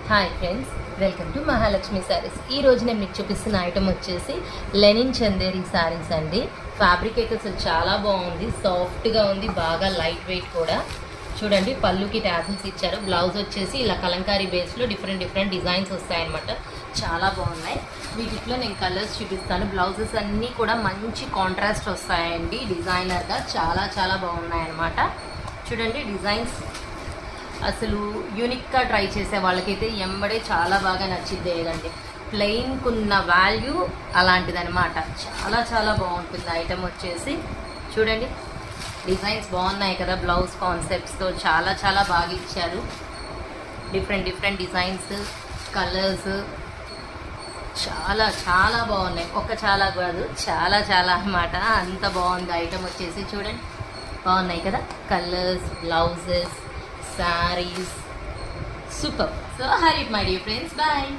Hi friends, welcome to Mahalakshmi saris. ఈ రోజు నేను మీకు చూపిస్తున్న ఐటమ్ వచ్చేసి లెనిన్ చందేరి శారీస్ అండి. ఫ్యాబ్రిక్ అయితే అసలు చాలా బాగుంది, సాఫ్ట్గా ఉంది, బాగా లైట్ వెయిట్ కూడా. చూడండి, పళ్ళుకి టాసిల్స్ ఇచ్చారు. బ్లౌజ్ వచ్చేసి ఇలా కలంకారీ బేస్లో డిఫరెంట్ డిజైన్స్ వస్తాయన్నమాట. చాలా బాగున్నాయి. వీటిలో నేను కలర్స్ చూపిస్తాను. బ్లౌజెస్ అన్నీ కూడా మంచి కాంట్రాస్ట్ వస్తాయండి, డిజైనర్గా చాలా బాగున్నాయి అన్నమాట. చూడండి, డిజైన్స్ అసలు యూనిక్గా ట్రై చేసే వాళ్ళకైతే ఎంబడే చాలా బాగా నచ్చిద్ది. ఏదండి, ప్లెయిన్కున్న వాల్యూ అలాంటిదనమాట. చాలా బాగుంటుంది ఐటమ్ వచ్చేసి. చూడండి, డిజైన్స్ బాగున్నాయి కదా, బ్లౌజ్ కాన్సెప్ట్స్తో చాలా బాగా ఇచ్చారు. డిఫరెంట్ డిజైన్స్, కలర్స్ చాలా బాగున్నాయి. చాలా కాదు, చాలా అన్నమాట. అంత బాగుంది ఐటమ్ వచ్చేసి. చూడండి, బాగున్నాయి కదా colours, blouses, sarees. Super. So, hurry it, my dear friends. Bye.